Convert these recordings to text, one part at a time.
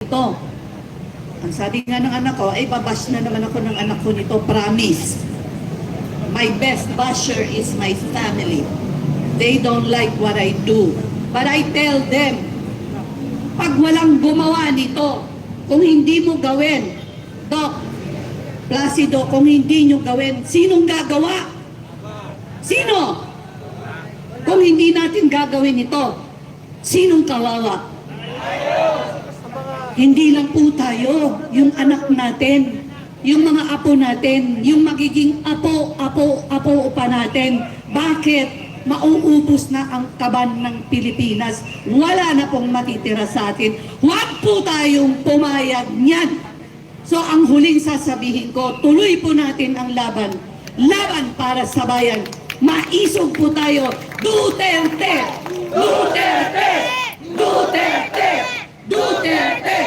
ito. Ang sabi nga ng anak ko, ay babash na naman ako ng anak ko nito, promise. My best basher is my family. They don't like what I do. But I tell them, pag walang gumawa nito, kung hindi mo gawin, Doc, Placido, kung hindi nyo gawin, sinong gagawa? Sino? Kung hindi natin gagawin ito, sinong kawawa? Hindi lang po tayo, yung anak natin, yung mga apo natin, yung magiging apo pa natin. Bakit? Mauubos na ang kaban ng Pilipinas. Wala na pong matitira sa atin. Huwag po tayong pumayag niyan. So ang huling sasabihin ko, tuloy po natin ang laban. Laban para sa bayan. Maisog po tayo. Duterte! Duterte! Duterte! Duterte!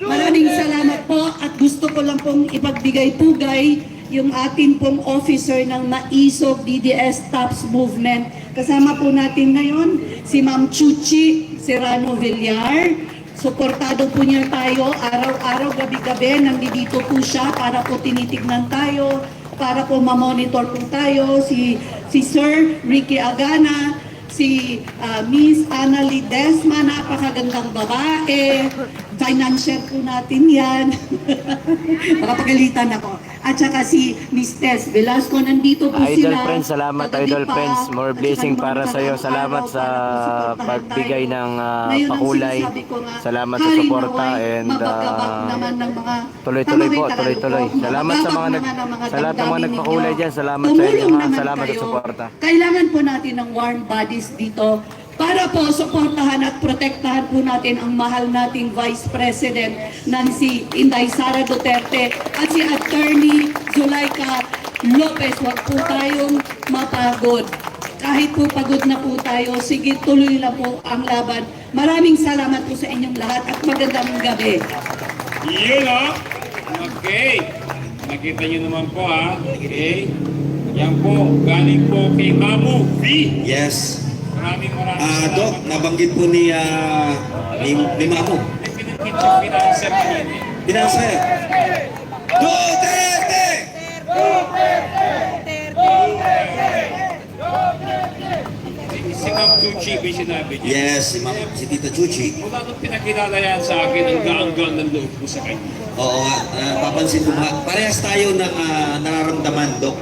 Maraming salamat po at gusto ko lang pong ipagbigay-pugay yung atin pong officer ng Maisog DDS TOPS Movement. Kasama po natin ngayon si Ma'am Chuchi Serrano Villar. Suportado po niya tayo araw-araw, gabi-gabi. Nandito po siya para po tinitignan tayo, para po ma-monitor po tayo. Si Sir Ricky Agana, si Miss Ana Lidesma, napakagandang babae. Financial po natin yan. Makapagalitan ako. At saka si Miss Tess Velasco, nandito po Idol sila. Friends, salamat Idol Friends. More blessing para sa iyo. Salamat sa pagbigay ng pakulay. Salamat sa suporta and tuloy-tuloy po, tuloy-tuloy. Salamat sa mga sa lahat ng mga nagpakulay diyan. Salamat sa inyo. Salamat sa suporta. Kailangan po natin ng warm bodies dito para po suportahan at protektahan po natin ang mahal nating Vice President na si Inday Sara Duterte at si Attorney Zulaika Lopez. Huwag po tayong mapagod. Kahit po pagod na po tayo, sige, tuloy lang po ang laban. Maraming salamat po sa inyong lahat at magandang gabi. Yun o. Okay. Nakita nyo naman po ha. Okay. Yan po. Galing po kay Mamu V. Yes. Maraming Dok, nabanggit po ni Mamu. Pinagkit yung pinanser na yun eh. Pinanser. Duterte! Si Ma'am Chuchi may sinabi niya. Yes, si Tita Chuchi. Mula nung pinakilala yan sa akin, ang gaanggang ng loob ko sa kanya. Oo nga, papansin mo nga. Parehas tayo ng nararamdaman, Dok.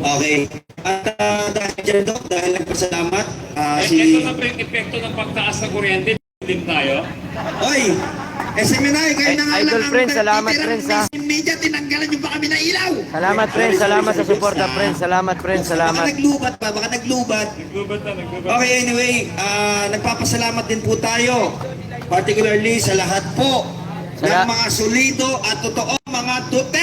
Okay. At dahil dyan, Dok, dahil nagpasalamat, Ito na ba yung epekto ng pagtaas ng kuryente? Din tayo. Oy! Seminay, kayo na nga lang Idol ang Friends, salamat Friends ha. media, tinanggalan nyo pa kami na ilaw! Salamat Friends, salamat sa suporta Friends. Salamat Friends, Baka salamat. naglubat pa, baka naglubat. Naglubat na, naglubat. Okay, anyway, nagpapasalamat din po tayo, particularly sa lahat po ng mga solido at totoo mga Duterte.